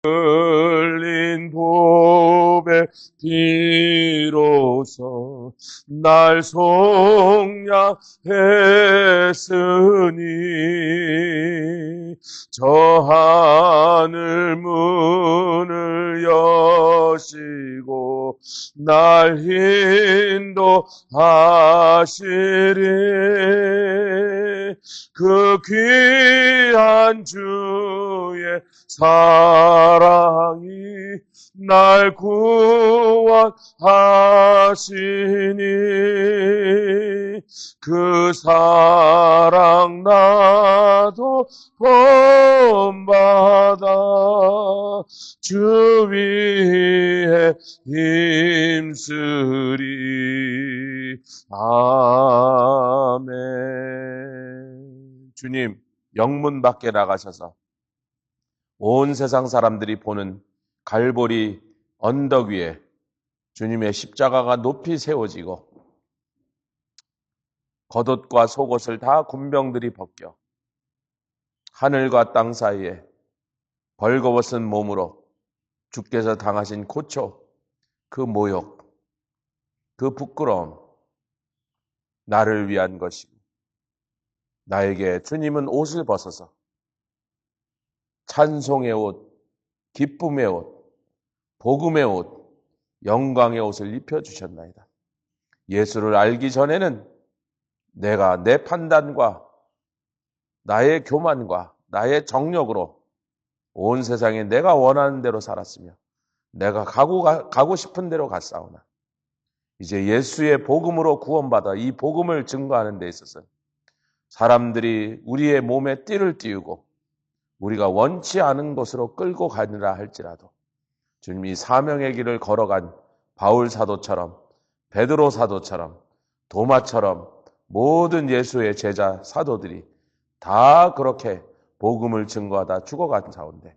흘린 보배 비로소 날 속량했으니 저 하늘 문을 여시고 날 인도하시리. 그 귀한 주의 사랑이 날 구원하시니 그 사랑 나도 본받아 주 위에 힘쓰리. 아멘. 주님, 영문 밖에 나가셔서 온 세상 사람들이 보는 갈보리 언덕 위에 주님의 십자가가 높이 세워지고 겉옷과 속옷을 다 군병들이 벗겨 하늘과 땅 사이에 벌거벗은 몸으로 주께서 당하신 고초, 그 모욕, 그 부끄러움, 나를 위한 것이고 나에게 주님은 옷을 벗어서 찬송의 옷, 기쁨의 옷, 복음의 옷, 영광의 옷을 입혀주셨나이다. 예수를 알기 전에는 내가 내 판단과 나의 교만과 나의 정력으로 온 세상에 내가 원하는 대로 살았으며 내가 가고 싶은 대로 갔사오나 이제 예수의 복음으로 구원받아 이 복음을 증거하는 데 있어서 사람들이 우리의 몸에 띠를 띄우고 우리가 원치 않은 곳으로 끌고 가느라 할지라도 주님이 사명의 길을 걸어간 바울 사도처럼 베드로 사도처럼 도마처럼 모든 예수의 제자 사도들이 다 그렇게 복음을 증거하다 죽어간 가운데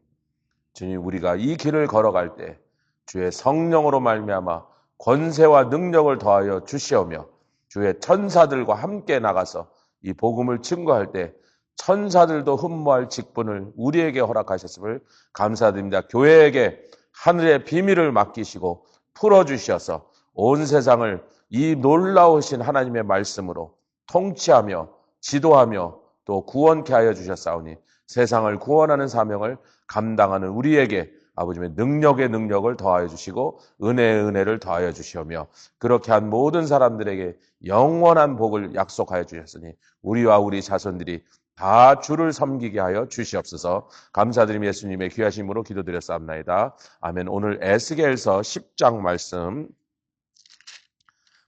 주님, 우리가 이 길을 걸어갈 때 주의 성령으로 말미암아 권세와 능력을 더하여 주시오며 주의 천사들과 함께 나가서 이 복음을 증거할 때 천사들도 흠모할 직분을 우리에게 허락하셨음을 감사드립니다. 교회에게 하늘의 비밀을 맡기시고 풀어주셔서 온 세상을 이 놀라우신 하나님의 말씀으로 통치하며 지도하며 또 구원케 하여 주셨사오니 세상을 구원하는 사명을 감당하는 우리에게 아버지의 능력의 능력을 더하여 주시고 은혜의 은혜를 더하여 주시오며 그렇게 한 모든 사람들에게 영원한 복을 약속하여 주셨으니 우리와 우리 자손들이 다 주를 섬기게 하여 주시옵소서. 감사드리며 예수님의 귀하심으로 기도드렸사옵나이다. 아멘. 오늘 에스겔서 10장 말씀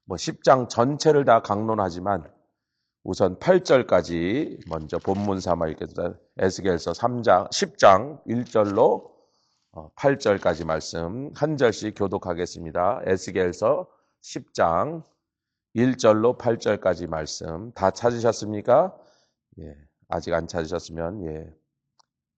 10장 전체를 다 강론하지만 우선 8절까지 먼저 본문 삼아 읽겠습니다. 에스겔서 10장 1절로 8절까지 말씀 한 절씩 교독하겠습니다. 에스겔서 10장 1절로 8절까지 말씀 다 찾으셨습니까? 예, 아직 안 찾으셨으면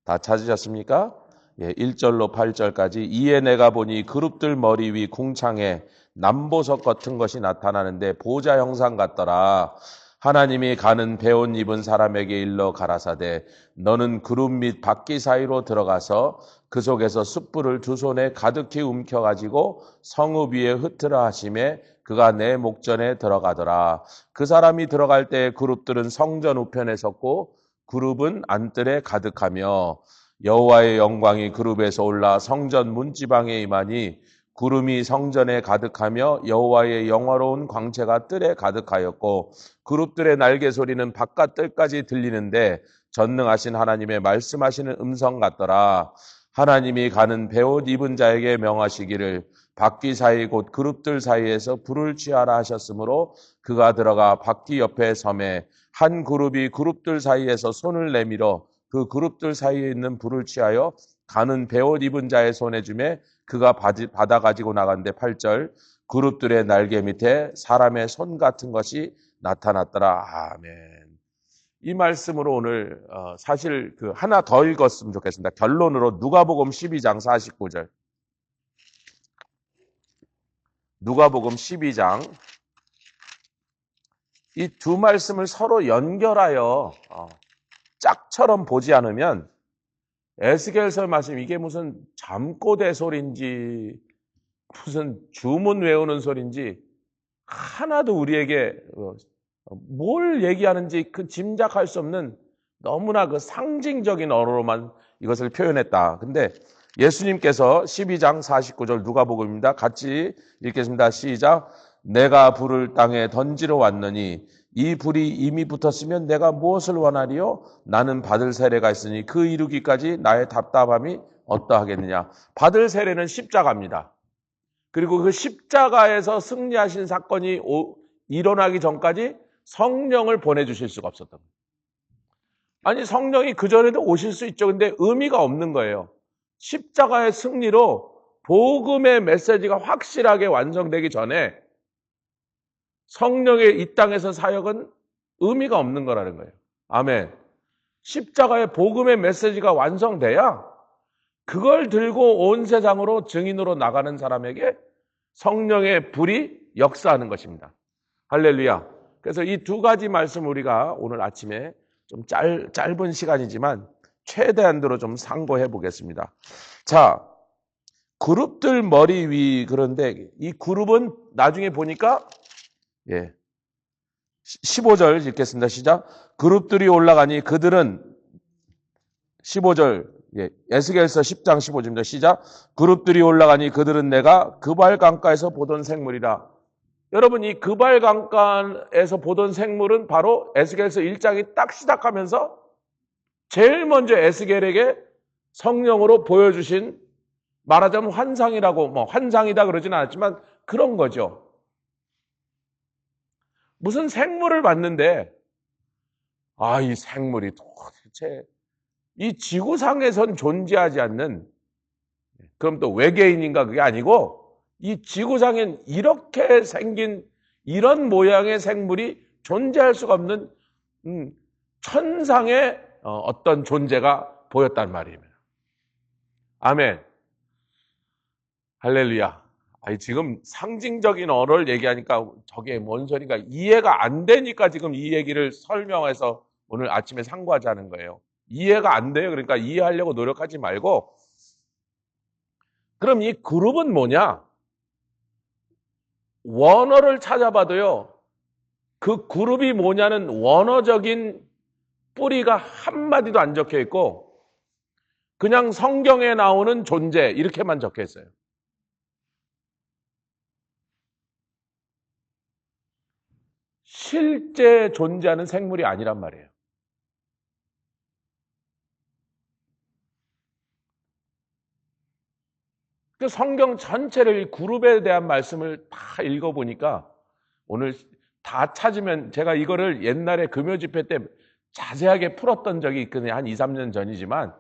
다 찾으셨습니까? 1절로 8절까지 이에 내가 보니 그룹들 머리 위 궁창에 남보석 같은 것이 나타나는데 보좌 형상 같더라. 하나님이 가는 배옷 입은 사람에게 일러 가라사대 너는 그룹 및 바퀴 사이로 들어가서 그 속에서 숯불을 두 손에 가득히 움켜가지고 성읍 위에 흩으라 하심에 그가 내 목전에 들어가더라. 그 사람이 들어갈 때 그룹들은 성전 우편에 섰고 그룹은 안뜰에 가득하며 여호와의 영광이 그룹에서 올라 성전 문지방에 임하니 구름이 성전에 가득하며 여호와의 영화로운 광채가 뜰에 가득하였고 그룹들의 날개 소리는 바깥 뜰까지 들리는데 전능하신 하나님의 말씀하시는 음성 같더라. 하나님이 가는 배옷 입은 자에게 명하시기를 바퀴 사이 곧 그룹들 사이에서 불을 취하라 하셨으므로 그가 들어가 바퀴 옆에 섬에 한 그룹이 그룹들 사이에서 손을 내밀어 그 그룹들 사이에 있는 불을 취하여 가는 배옷 입은 자의 손에 주매 그가 받아 가지고 나갔는데 8절 그룹들의 날개 밑에 사람의 손 같은 것이 나타났더라. 아멘. 이 말씀으로 오늘 사실 하나 더 읽었으면 좋겠습니다. 결론으로 누가복음 12장 49절. 누가복음 12장 이 두 말씀을 서로 연결하여 짝처럼 보지 않으면 에스겔서 말씀 이게 무슨 잠꼬대 소리인지 무슨 주문 외우는 소리인지 하나도 우리에게 뭘 얘기하는지 그 짐작할 수 없는 너무나 그 상징적인 언어로만 이것을 표현했다. 근데 예수님께서 12장 49절 누가복음입니다. 같이 읽겠습니다. 시작. 내가 불을 땅에 던지러 왔느니 이 불이 이미 붙었으면 내가 무엇을 원하리요? 나는 받을 세례가 있으니 그 이루기까지 나의 답답함이 어떠하겠느냐. 받을 세례는 십자가입니다. 그리고 그 십자가에서 승리하신 사건이 일어나기 전까지 성령을 보내주실 수가 없었던 거예요. 아니 성령이 그전에도 오실 수 있죠. 근데 의미가 없는 거예요. 십자가의 승리로 복음의 메시지가 확실하게 완성되기 전에 성령의 이 땅에서 사역은 의미가 없는 거라는 거예요. 아멘. 십자가의 복음의 메시지가 완성돼야 그걸 들고 온 세상으로 증인으로 나가는 사람에게 성령의 불이 역사하는 것입니다. 할렐루야. 그래서 이 두 가지 말씀 우리가 오늘 아침에 좀 짧은 시간이지만 최대한도로 좀 상고해 보겠습니다. 자, 그룹들 머리 위, 그런데 이 그룹은 나중에 보니까 15절 읽겠습니다. 시작. 그룹들이 올라가니 그들은 15절 에스겔서 10장 15절입니다. 시작. 그룹들이 올라가니 그들은 내가 그발 강가에서 보던 생물이라. 여러분 이 그발 강가에서 보던 생물은 바로 에스겔서 1장이 딱 시작하면서 제일 먼저 에스겔에게 성령으로 보여주신, 말하자면 환상이라고, 환상이다 그러진 않았지만 그런 거죠. 무슨 생물을 봤는데 이 생물이 도대체 이 지구상에선 존재하지 않는, 그럼 또 외계인인가 그게 아니고 이 지구상엔 이렇게 생긴 이런 모양의 생물이 존재할 수가 없는 천상의 어떤 존재가 보였단 말입니다. 아멘. 할렐루야. 지금 상징적인 언어를 얘기하니까 저게 뭔 소리가 이해가 안 되니까 지금 이 얘기를 설명해서 오늘 아침에 상고하자는 거예요. 이해가 안 돼요. 그러니까 이해하려고 노력하지 말고, 그럼 이 그룹은 뭐냐? 원어를 찾아봐도요, 그 그룹이 뭐냐는 원어적인 뿌리가 한마디도 안 적혀 있고 그냥 성경에 나오는 존재 이렇게만 적혀 있어요. 실제 존재하는 생물이 아니란 말이에요. 그 성경 전체를 그룹에 대한 말씀을 다 읽어보니까 오늘 다 찾으면, 제가 이거를 옛날에 금요 집회 때 자세하게 풀었던 적이 있거든요. 한 2, 3년 전이지만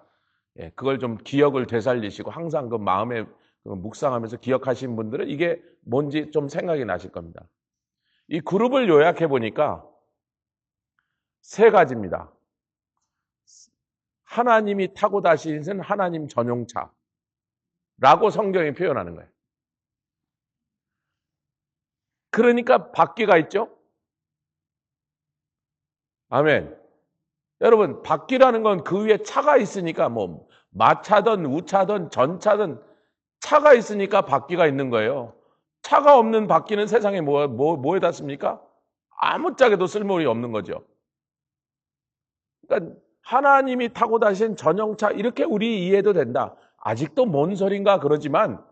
그걸 좀 기억을 되살리시고 항상 그 마음에 묵상하면서 기억하신 분들은 이게 뭔지 좀 생각이 나실 겁니다. 이 그룹을 요약해 보니까 세 가지입니다. 하나님이 타고 다니신 하나님 전용차 라고 성경이 표현하는 거예요. 그러니까 바퀴가 있죠? 아멘. 여러분, 바퀴라는 건 그 위에 차가 있으니까 마차든 우차든 전차든 차가 있으니까 바퀴가 있는 거예요. 차가 없는 바퀴는 세상에 뭐에다 씁니까? 아무짝에도 쓸모이 없는 거죠. 그러니까 하나님이 타고 다니신 전용차 이렇게 우리 이해도 된다. 아직도 뭔 소린가 그러지만,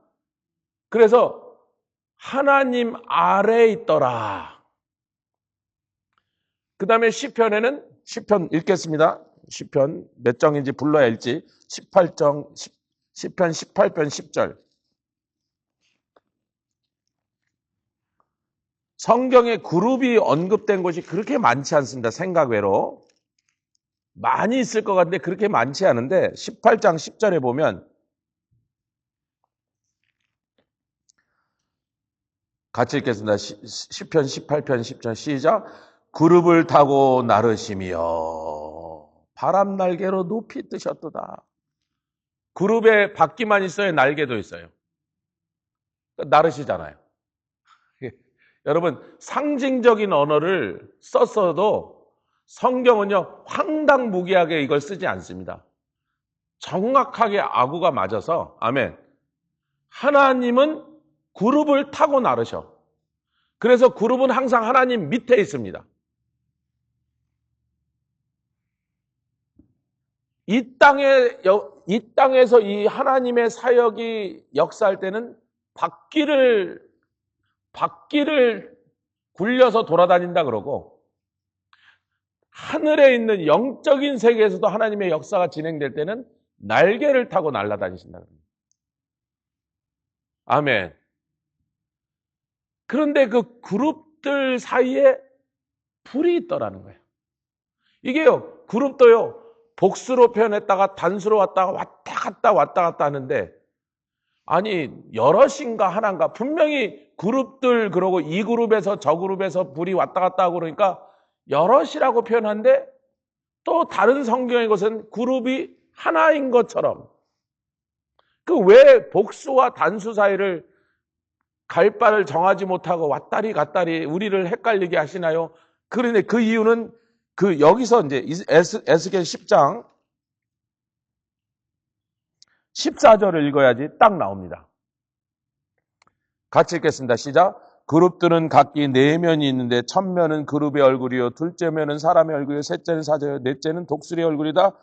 그래서 하나님 아래에 있더라. 그 다음에 시편에는, 시편 읽겠습니다. 시편 몇 장인지 불러야 할지. 18장, 시편 18편 10절. 성경에 그룹이 언급된 곳이 그렇게 많지 않습니다. 생각 외로. 많이 있을 것 같은데 그렇게 많지 않은데 18장 10절에 보면 같이 읽겠습니다. 시편 18편 10절 시작. 그룹을 타고 나르시며 바람 날개로 높이 뜨셨도다. 그룹에 바퀴만 있어요? 날개도 있어요? 나르시잖아요. 여러분, 상징적인 언어를 썼어도 성경은요 황당무계하게 이걸 쓰지 않습니다. 정확하게 아구가 맞아서, 아멘. 하나님은 그룹을 타고 나르셔. 그래서 그룹은 항상 하나님 밑에 있습니다. 이 땅에서 이 하나님의 사역이 역사할 때는 바퀴를 굴려서 돌아다닌다 그러고, 하늘에 있는 영적인 세계에서도 하나님의 역사가 진행될 때는 날개를 타고 날아다니신다 그럽니다. 아멘. 그런데 그 그룹들 사이에 불이 있더라는 거예요. 이게요, 그룹도요, 복수로 표현했다가 단수로 왔다가 왔다 갔다 하는데, 아니, 여럿인가 하나인가, 분명히 그룹들, 그러고 이 그룹에서 저 그룹에서 불이 왔다 갔다 하고 그러니까 여럿이라고 표현하는데, 또 다른 성경의 것은 그룹이 하나인 것처럼, 그 왜 복수와 단수 사이를 갈 바를 정하지 못하고 왔다리 갔다리 우리를 헷갈리게 하시나요? 그런데 그 이유는 여기서 이제 에스겔 10장 14절을 읽어야지 딱 나옵니다. 같이 읽겠습니다. 시작. 그룹들은 각기 4면이 있는데 첫 면은 그룹의 얼굴이요, 둘째 면은 사람의 얼굴이요, 셋째는 사자요, 넷째는 독수리의 얼굴이다.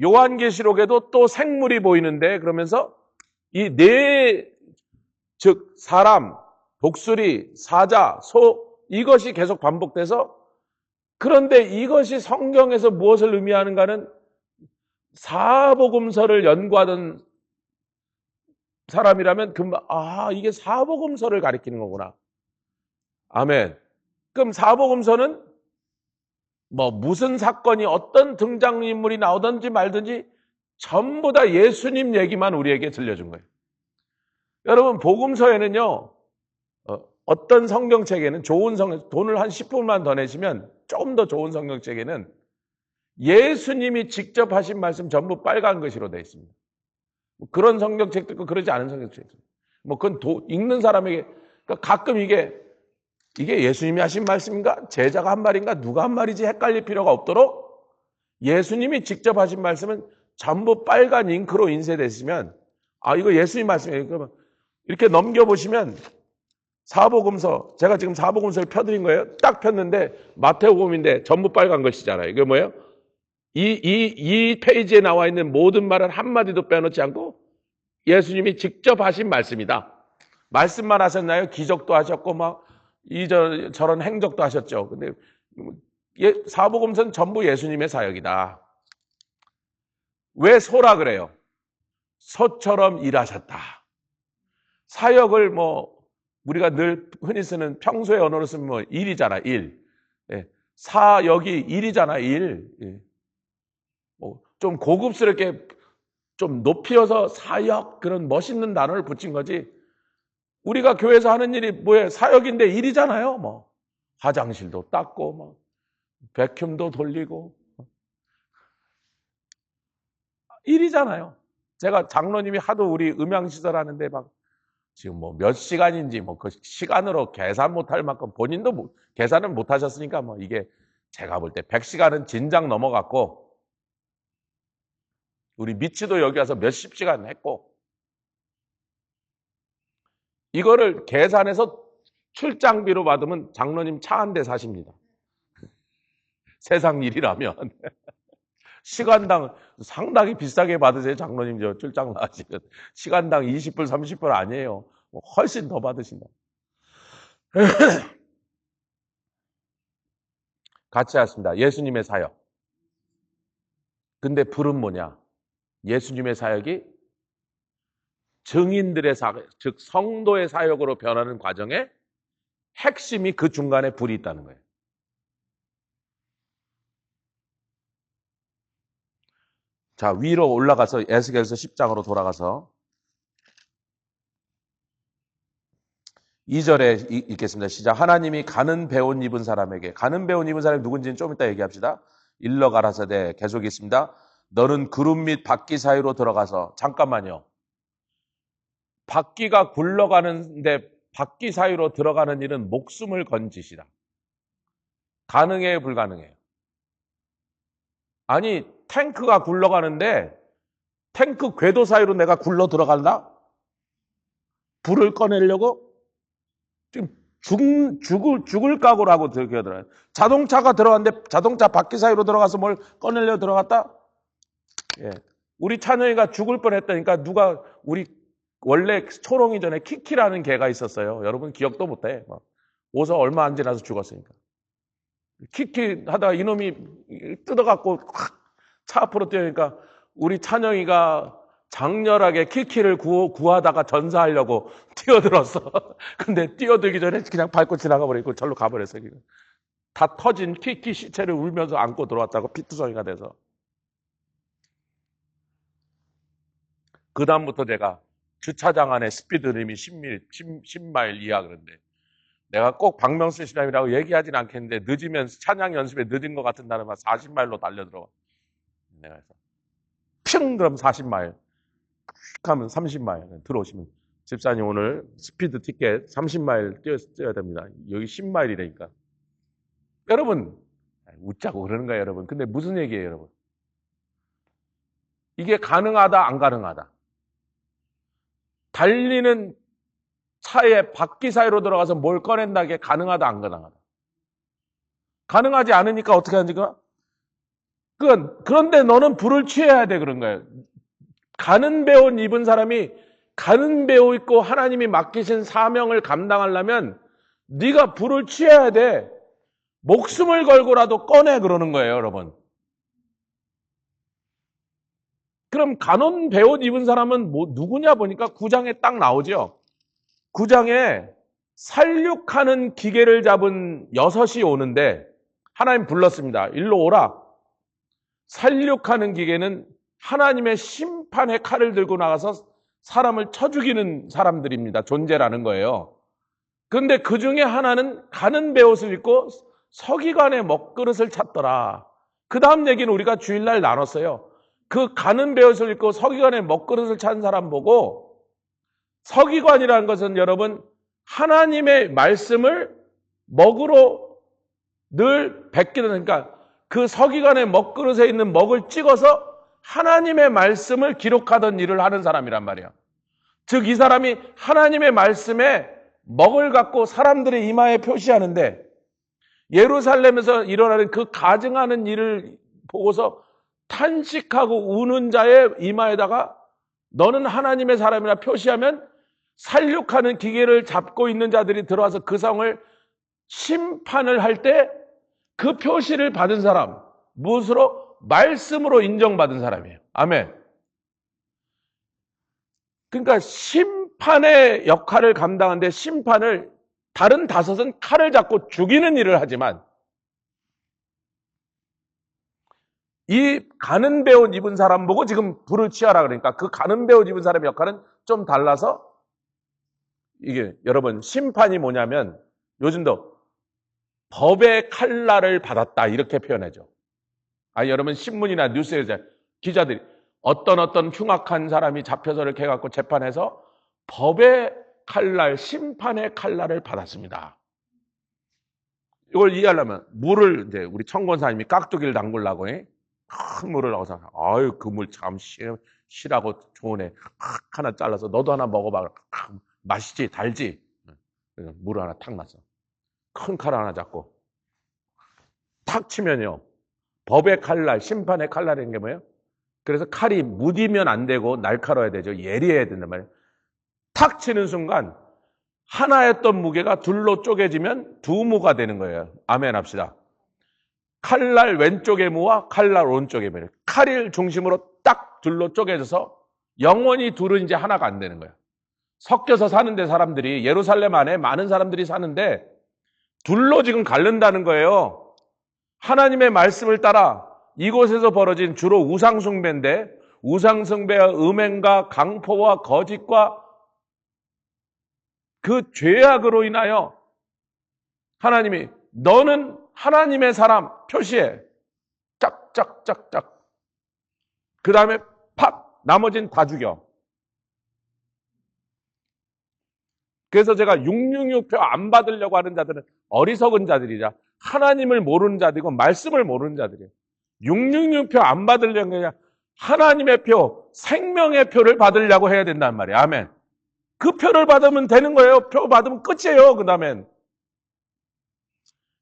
요한계시록에도 또 생물이 보이는데, 그러면서 이 즉 사람, 독수리, 사자, 소, 이것이 계속 반복돼서, 그런데 이것이 성경에서 무엇을 의미하는가는 사복음서를 연구하던 사람이라면 이게 사복음서를 가리키는 거구나. 아멘. 그럼 사복음서는 무슨 사건이 어떤 등장인물이 나오든지 말든지 전부 다 예수님 얘기만 우리에게 들려준 거예요. 여러분, 복음서에는요, 어떤 성경책에는 돈을 한 10분만 더 내시면 조금 더 좋은 성경책에는 예수님이 직접 하신 말씀 전부 빨간 글씨로 되어 있습니다. 그런 성경책도 있고 그러지 않은 성경책도 있고. 그건 읽는 사람에게, 그러니까 가끔 이게 예수님이 하신 말씀인가? 제자가 한 말인가? 누가 한 말이지? 헷갈릴 필요가 없도록 예수님이 직접 하신 말씀은 전부 빨간 잉크로 인쇄됐으면, 이거 예수님 말씀이에요. 그러면 이렇게 넘겨보시면 사복음서, 제가 지금 사복음서를 펴드린 거예요. 딱 폈는데 마태복음인데 전부 빨간 글씨잖아요. 이게 뭐예요? 이 페이지에 나와 있는 모든 말은 한마디도 빼놓지 않고 예수님이 직접 하신 말씀이다. 말씀만 하셨나요? 기적도 하셨고 저런 행적도 하셨죠. 근데 사복음서는 전부 예수님의 사역이다. 왜 소라 그래요? 소처럼 일하셨다. 사역을 우리가 늘 흔히 쓰는 평소의 언어로 쓰면 일이잖아, 일. 예. 사역이 일이잖아, 일. 예. 좀 고급스럽게 좀 높여서 사역, 그런 멋있는 단어를 붙인 거지. 우리가 교회에서 하는 일이 뭐예요? 사역인데 일이잖아요. 화장실도 닦고, 백큐음도 돌리고. 일이잖아요. 제가 장로님이 하도 우리 음향시설 하는데 지금 몇 시간인지 그 시간으로 계산 못할 만큼 본인도 계산을 못 하셨으니까 이게 제가 볼 때 100시간은 진작 넘어갔고, 우리 미치도 여기 와서 몇십 시간 했고, 이거를 계산해서 출장비로 받으면 장로님 차 한 대 사십니다. 세상 일이라면. 시간당 상당히 비싸게 받으세요. 장로님 저 출장 나가시면. 시간당 20불, 30불 아니에요. 훨씬 더 받으신다. 같이 하십니다. 예수님의 사역. 근데 불은 뭐냐? 예수님의 사역이 증인들의 사역, 즉 성도의 사역으로 변하는 과정에 핵심이 그 중간에 불이 있다는 거예요. 자, 위로 올라가서 에스겔서 10장으로 돌아가서 2절에 읽겠습니다. 시작. 하나님이 가는 배옷 입은 사람에게, 가는 배옷 입은 사람이 누군지는 좀 이따 얘기합시다. 일러 가라사대, 계속 있습니다. 너는 그룹 및 바퀴 사이로 들어가서, 잠깐만요. 바퀴가 굴러가는데 바퀴 사이로 들어가는 일은 목숨을 건 짓이다. 가능해요, 불가능해요? 아니, 탱크가 굴러가는데 탱크 궤도 사이로 내가 굴러 들어갈라? 불을 꺼내려고? 지금 죽을 각오로 하고 들어가더라고요. 자동차가 들어갔는데 자동차 바퀴 사이로 들어가서 뭘 꺼내려 들어갔다? 예. 우리 찬영이가 죽을 뻔했다니까 누가 우리 원래 초롱이 전에 키키라는 개가 있었어요. 여러분 기억도 못해. 오서 얼마 안 지나서 죽었으니까. 키키 하다가 이놈이 뜯어갖고 차 앞으로 뛰어니까 우리 찬영이가 장렬하게 키키를 구하다가 전사하려고 뛰어들었어. 근데 뛰어들기 전에 그냥 밟고 지나가 버리고 절로 가버렸어요. 다 터진 키키 시체를 울면서 안고 들어왔다고 피투성이가 돼서. 그 다음부터 제가 주차장 안에 스피드림이 10마일 이하 그런데 내가 꼭 박명수 신앙이라고 얘기하진 않겠는데 늦으면 찬양 연습에 늦은 것 같은 날은 40마일로 달려들어가. 내가 해서 핑 그럼 40마일 하면 30마일 들어오시면 집사님 오늘 스피드 티켓 30마일 뛰어야 됩니다. 여기 10마일이라니까. 여러분 웃자고 그러는 거예요 여러분. 근데 무슨 얘기예요 여러분? 이게 가능하다 안 가능하다? 달리는 차에 바퀴 사이로 들어가서 뭘 꺼낸다 게 가능하다 안 가능하다? 가능하지 않으니까 어떻게 하는지가? 그런데 너는 불을 취해야 돼 그런 거예요. 가는 배옷 입은 사람이 가는 배옷 입고 하나님이 맡기신 사명을 감당하려면 네가 불을 취해야 돼. 목숨을 걸고라도 꺼내 그러는 거예요 여러분. 그럼 간원 배옷 입은 사람은 누구냐 보니까 9장에 딱 나오죠. 9장에 살육하는 기계를 잡은 6이 오는데 하나님 불렀습니다. 일로 오라. 살육하는 기계는 하나님의 심판의 칼을 들고 나가서 사람을 쳐 죽이는 사람들입니다. 존재라는 거예요. 그런데 그 중에 하나는 가는 배옷을 입고 서기관의 먹그릇을 찾더라. 그 다음 얘기는 우리가 주일날 나눴어요. 그 가는 배옷을 입고 서기관의 먹그릇을 찾은 사람 보고 서기관이라는 것은 여러분 하나님의 말씀을 먹으로 늘 뱉기는 그러니까 그 서기관의 먹그릇에 있는 먹을 찍어서 하나님의 말씀을 기록하던 일을 하는 사람이란 말이야. 즉 이 사람이 하나님의 말씀에 먹을 갖고 사람들의 이마에 표시하는데 예루살렘에서 일어나는 그 가증하는 일을 보고서 탄식하고 우는 자의 이마에다가 너는 하나님의 사람이라 표시하면 살육하는 기계를 잡고 있는 자들이 들어와서 그 성을 심판을 할 때 그 표시를 받은 사람, 무엇으로? 말씀으로 인정받은 사람이에요. 아멘. 그러니까 심판의 역할을 감당하는데 심판을 다른 5은 칼을 잡고 죽이는 일을 하지만 이 가는 배옷 입은 사람 보고 지금 불을 취하라 그러니까 그 가는 배옷 입은 사람의 역할은 좀 달라서 이게 여러분 심판이 뭐냐면 요즘도 법의 칼날을 받았다 이렇게 표현하죠. 아니 여러분 신문이나 뉴스에 기자들이 어떤 흉악한 사람이 잡혀서 이렇게 해갖고 재판해서 법의 칼날, 심판의 칼날을 받았습니다. 이걸 이해하려면 물을 이제 우리 청권사님이 깍두기를 담글라고 큰 물을 넣어서 아유 그 물 참 실하고 좋으네. 하나 잘라서 너도 하나 먹어봐. 맛있지 달지. 물 하나 탁 놨어. 큰 칼 하나 잡고 탁 치면요. 법의 칼날, 심판의 칼날인 게 뭐예요? 그래서 칼이 무디면 안 되고 날카로워야 되죠. 예리해야 된단 말이에요. 탁 치는 순간 하나 했던 무게가 둘로 쪼개지면 두 무가 되는 거예요. 아멘 합시다. 칼날 왼쪽의 무와 칼날 오른쪽의 무. 칼을 중심으로 딱 둘로 쪼개져서 영원히 둘은 이제 하나가 안 되는 거예요. 섞여서 사는데 사람들이 예루살렘 안에 많은 사람들이 사는데 둘로 지금 갈른다는 거예요. 하나님의 말씀을 따라 이곳에서 벌어진 주로 우상숭배인데 우상숭배와 음행과 강포와 거짓과 그 죄악으로 인하여 하나님이 너는 하나님의 사람 표시해 짝짝짝짝 그 다음에 팍 나머지는 다 죽여. 그래서 제가 666표 안 받으려고 하는 자들은 어리석은 자들이자 하나님을 모르는 자들이고 말씀을 모르는 자들이에요. 666표 안 받으려는 게 아니라 하나님의 표, 생명의 표를 받으려고 해야 된단 말이에요. 아멘. 그 표를 받으면 되는 거예요. 표 받으면 끝이에요. 그 다음엔.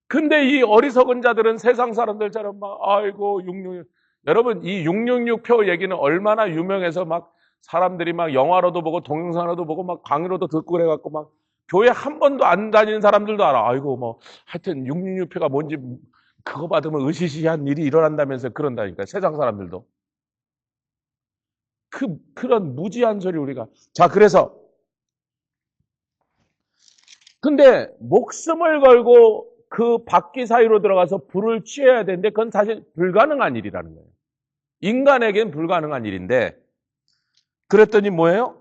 근데 이 어리석은 자들은 세상 사람들처럼 막, 아이고, 666. 여러분, 이 666 표 얘기는 얼마나 유명해서 막 사람들이 막 영화로도 보고 동영상으로도 보고 막 강의로도 듣고 그래갖고 막 교회 한 번도 안 다니는 사람들도 알아. 아이고, 뭐, 하여튼 666 표가 뭔지 그거 받으면 으시시한 일이 일어난다면서 그런다니까. 세상 사람들도. 그런 무지한 소리 우리가. 자, 그래서. 근데 목숨을 걸고 그 바퀴 사이로 들어가서 불을 취해야 되는데 그건 사실 불가능한 일이라는 거예요. 인간에겐 불가능한 일인데 그랬더니 뭐예요?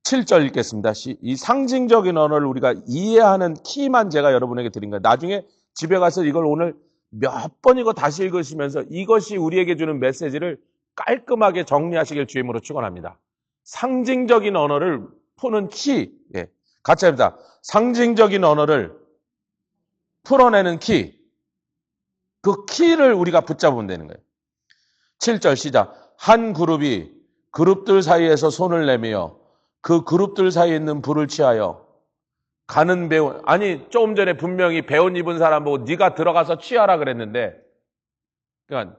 7절 읽겠습니다. 이 상징적인 언어를 우리가 이해하는 키만 제가 여러분에게 드린 거예요. 나중에 집에 가서 이걸 오늘 몇 번이고 다시 읽으시면서 이것이 우리에게 주는 메시지를 깔끔하게 정리하시길 주임으로 축원합니다. 상징적인 언어를 푸는 키. 예. 같이 합니다. 상징적인 언어를 풀어내는 키. 그 키를 우리가 붙잡으면 되는 거예요. 7절 시작. 한 그룹이 그룹들 사이에서 손을 내밀어 그 그룹들 사이에 있는 불을 취하여 가는 배운, 아니 조금 전에 분명히 배운 입은 사람 보고 네가 들어가서 취하라 그랬는데, 그러니까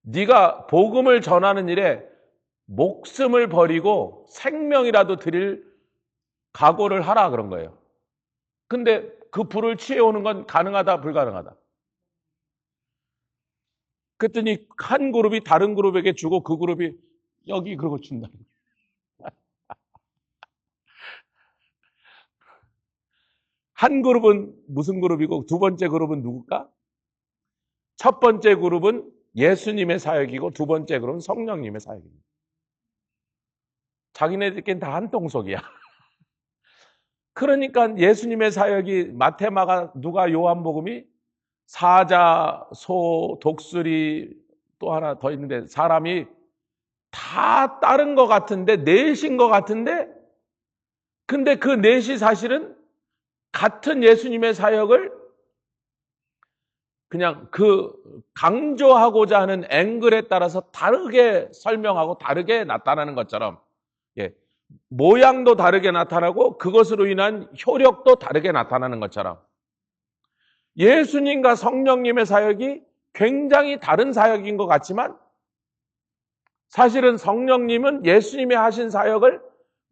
네가 복음을 전하는 일에 목숨을 버리고 생명이라도 드릴 각오를 하라 그런 거예요. 근데 그 불을 취해오는 건 가능하다 불가능하다? 그랬더니 한 그룹이 다른 그룹에게 주고 그 그룹이 여기 그러고 준다. 한 그룹은 무슨 그룹이고 두 번째 그룹은 누굴까? 첫 번째 그룹은 예수님의 사역이고 두 번째 그룹은 성령님의 사역입니다. 자기네들끼리는 다 한 통속이야. 그러니까 예수님의 사역이 마태, 마가, 누가, 요한복음이 사자, 소, 독수리 또 하나 더 있는데 사람이 다 따른 것 같은데 넷인 것 같은데 근데 그 넷이 사실은 같은 예수님의 사역을 그냥 그 강조하고자 하는 앵글에 따라서 다르게 설명하고 다르게 나타나는 것처럼 예, 모양도 다르게 나타나고 그것으로 인한 효력도 다르게 나타나는 것처럼 예수님과 성령님의 사역이 굉장히 다른 사역인 것 같지만 사실은 성령님은 예수님이 하신 사역을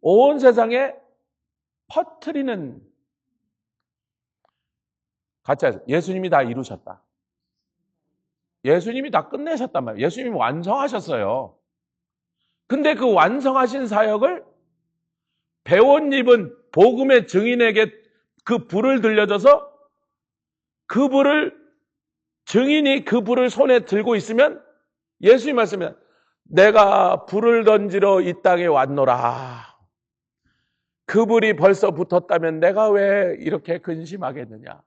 온 세상에 퍼뜨리는 같이 하세요. 예수님이 다 이루셨다. 예수님이 다 끝내셨단 말이에요. 예수님이 완성하셨어요. 근데 그 완성하신 사역을 배운 입은 복음의 증인에게 그 불을 들려줘서 그 불을 증인이 그 불을 손에 들고 있으면 예수님 말씀입니다. 내가 불을 던지러 이 땅에 왔노라. 그 불이 벌써 붙었다면 내가 왜 이렇게 근심하겠느냐.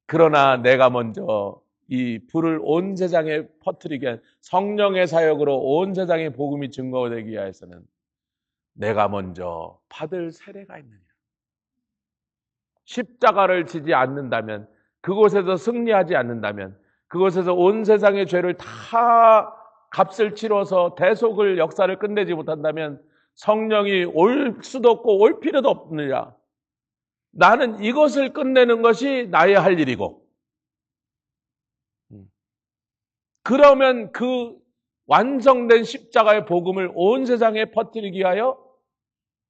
그러나 내가 먼저 이 불을 온 세상에 퍼뜨리게 한 성령의 사역으로 온 세상에 복음이 증거되기 위해서는 내가 먼저 받을 세례가 있느냐. 십자가를 지지 않는다면, 그곳에서 승리하지 않는다면, 그곳에서 온 세상의 죄를 다 값을 치러서 대속을 역사를 끝내지 못한다면 성령이 올 수도 없고 올 필요도 없느냐. 나는 이것을 끝내는 것이 나의 할 일이고 그러면 그 완성된 십자가의 복음을 온 세상에 퍼뜨리기 위하여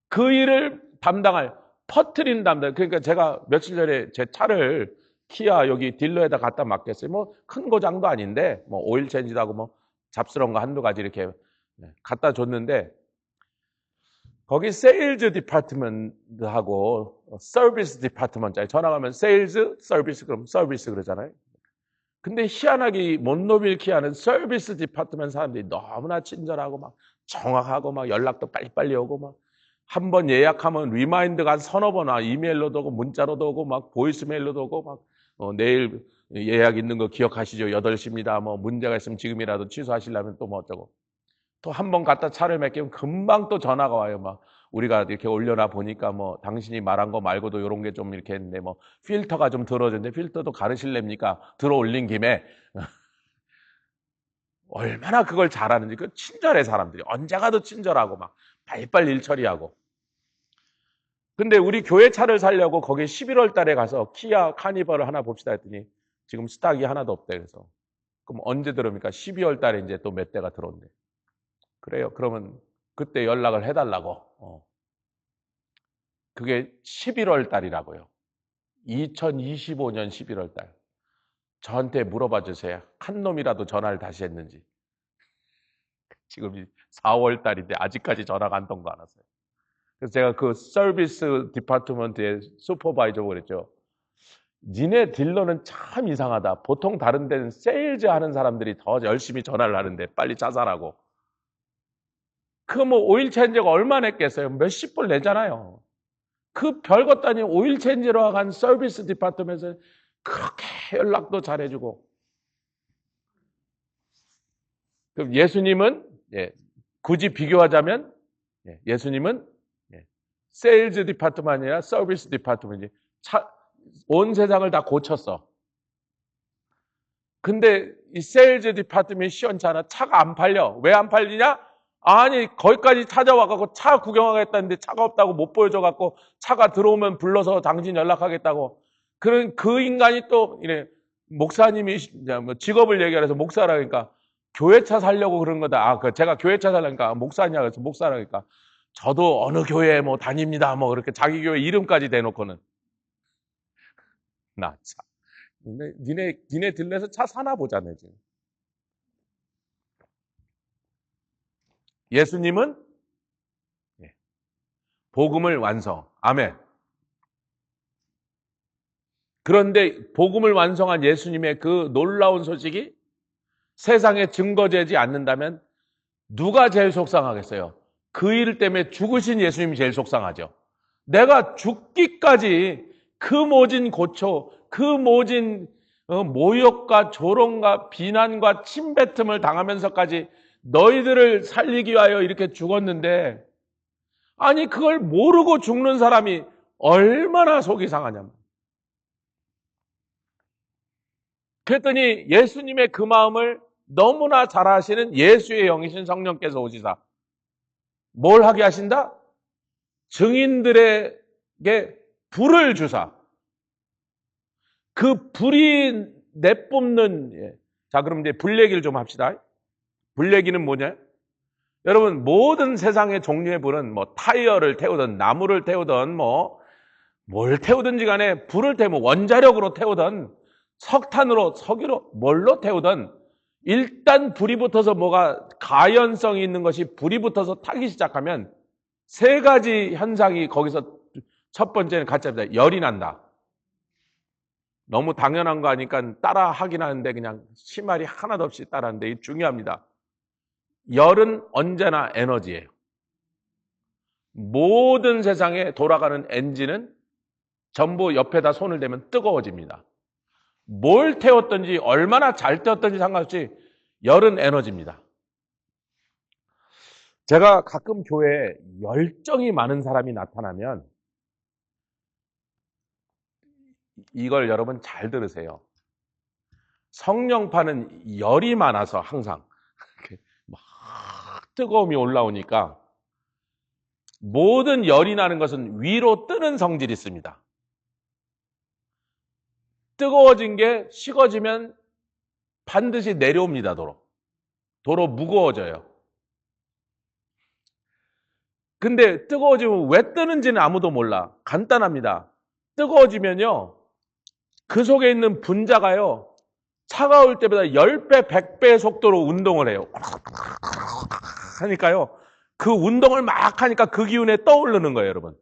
그 일을 담당할 퍼뜨리는 담당. 그러니까 제가 며칠 전에 제 차를 키아 여기 딜러에다 갖다 맡겼어요. 뭐 큰 고장도 아닌데 뭐 오일 체인지도 하고 뭐 잡스러운 거 한두 가지 이렇게 갖다 줬는데 거기 세일즈 디파트먼트하고 서비스 디파트먼트에 전화 가면 세일즈, 서비스 그럼 서비스 그러잖아요. 근데 희한하게 몬노빌 키아는 서비스 디파트먼트 사람들이 너무나 친절하고 막 정확하고 막 연락도 빨리빨리 오고 막 한 번 예약하면 리마인드가 한 서너 번 와. 이메일로도 오고 문자로도 오고 막 보이스메일로도 오고 막 내일 예약 있는 거 기억하시죠? 8시입니다. 뭐 문제가 있으면 지금이라도 취소하시려면 또 뭐 어쩌고. 또 한 번 갖다 차를 맡기면 금방 또 전화가 와요. 막 우리가 이렇게 올려놔 보니까 뭐 당신이 말한 거 말고도 이런 게 좀 이렇게 했는데 뭐 필터가 좀 들어졌는데 필터도 가르실랍니까? 들어 올린 김에 얼마나 그걸 잘하는지. 그 친절해, 사람들이. 언제 가도 친절하고 막 빨리빨리 일 처리하고. 근데 우리 교회 차를 사려고 거기 11월 달에 가서 키아 카니발을 하나 봅시다 했더니 지금 스탁이 하나도 없대. 그래서 그럼 언제 들어옵니까? 12월 달에 이제 또 몇 대가 들어온대. 그래요. 그러면 그때 연락을 해달라고. 그게 11월 달이라고요. 2025년 11월 달. 저한테 물어봐 주세요. 한 놈이라도 전화를 다시 했는지. 지금 4월 달인데 아직까지 전화가 한 통도 안 왔어요. 그래서 제가 그 서비스 디파트먼트의 슈퍼바이저고 그랬죠. 니네 딜러는 참 이상하다. 보통 다른 데는 세일즈 하는 사람들이 더 열심히 전화를 하는데 빨리 자살하고. 그 뭐 오일 체인지가 얼마 냈겠어요? 몇십 불 내잖아요. 그 별것도 아닌 오일 체인지로 간 서비스 디파트먼트에서 그렇게 연락도 잘해주고. 그럼 예수님은 굳이 비교하자면 예수님은 세일즈 디파트먼이 아니라 서비스 디파트먼이지. 온 세상을 다 고쳤어. 근데 이 세일즈 디파트먼이 시원찮아. 차가 안 팔려. 왜 안 팔리냐? 아니 거기까지 찾아와갖고 차 구경하겠다는데 차가 없다고 못 보여줘갖고 차가 들어오면 불러서 당신 연락하겠다고. 그런 그 인간이 또 이래 목사님이 뭐 직업을 얘기해서 목사라니까 교회차 살려고 그런 거다. 제가 교회차 살려니까 목사냐 그래서 목사라니까 저도 어느 교회 뭐 다닙니다. 뭐 그렇게 자기 교회 이름까지 대놓고는 나 참. 니네 들려서 차 사나 보자네 지금. 예수님은 복음을 완성. 아멘. 그런데 복음을 완성한 예수님의 그 놀라운 소식이 세상에 증거되지 않는다면 누가 제일 속상하겠어요? 그 일 때문에 죽으신 예수님이 제일 속상하죠. 내가 죽기까지 그 모진 고초, 그 모진 모욕과 조롱과 비난과 침뱉음을 당하면서까지 너희들을 살리기 위하여 이렇게 죽었는데 아니 그걸 모르고 죽는 사람이 얼마나 속이 상하냐면. 그랬더니 예수님의 그 마음을 너무나 잘 아시는 예수의 영이신 성령께서 오시사 뭘 하게 하신다? 증인들에게 불을 주사 그 불이 내뿜는 자 그럼 이제 불 얘기를 좀 합시다. 불 얘기는 뭐냐? 여러분 모든 세상의 종류의 불은 뭐 타이어를 태우든 나무를 태우든 뭐 뭘 태우든지 간에 불을 태우면 원자력으로 태우든 석탄으로 석유로 뭘로 태우든 일단 불이 붙어서 뭐가 가연성이 있는 것이 불이 붙어서 타기 시작하면 세 가지 현상이 거기서 첫 번째는 같이 합니다. 열이 난다. 너무 당연한 거 아니까 따라 하긴 하는데 그냥 심말이 하나도 없이 따라하는데 이게 중요합니다. 열은 언제나 에너지예요. 모든 세상에 돌아가는 엔진은 전부 옆에다 손을 대면 뜨거워집니다. 뭘 태웠든지 얼마나 잘 태웠든지 상관없이 열은 에너지입니다. 제가 가끔 교회에 열정이 많은 사람이 나타나면 이걸 여러분 잘 들으세요. 성령파는 열이 많아서 항상 막 뜨거움이 올라오니까 모든 열이 나는 것은 위로 뜨는 성질이 있습니다. 뜨거워진 게 식어지면 반드시 내려옵니다. 도로 무거워져요. 근데 뜨거워지면 왜 뜨는지는 아무도 몰라. 간단합니다. 뜨거워지면요 그 속에 있는 분자가요 차가울 때보다 10배, 100배의 속도로 운동을 해요. 하니까요 그 운동을 막 하니까 그 기운에 떠오르는 거예요, 여러분.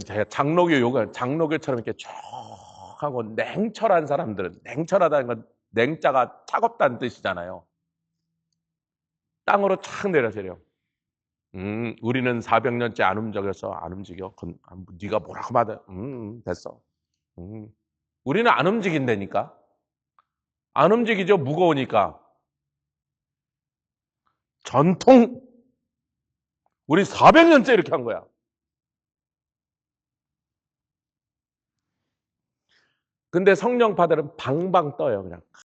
제가 장로교처럼 이렇게 쭉 하고 냉철한 사람들은 냉철하다는 건 냉자가 차갑다는 뜻이잖아요. 땅으로 착 내려서요. 우리는 400년째 안 움직여서 안 움직여. 네가 뭐라고 말해? 됐어. 우리는 안 움직인다니까. 안 움직이죠? 무거우니까. 전통. 우리 400년째 이렇게 한 거야. 근데 성령 받으면 방방 떠요, 그냥.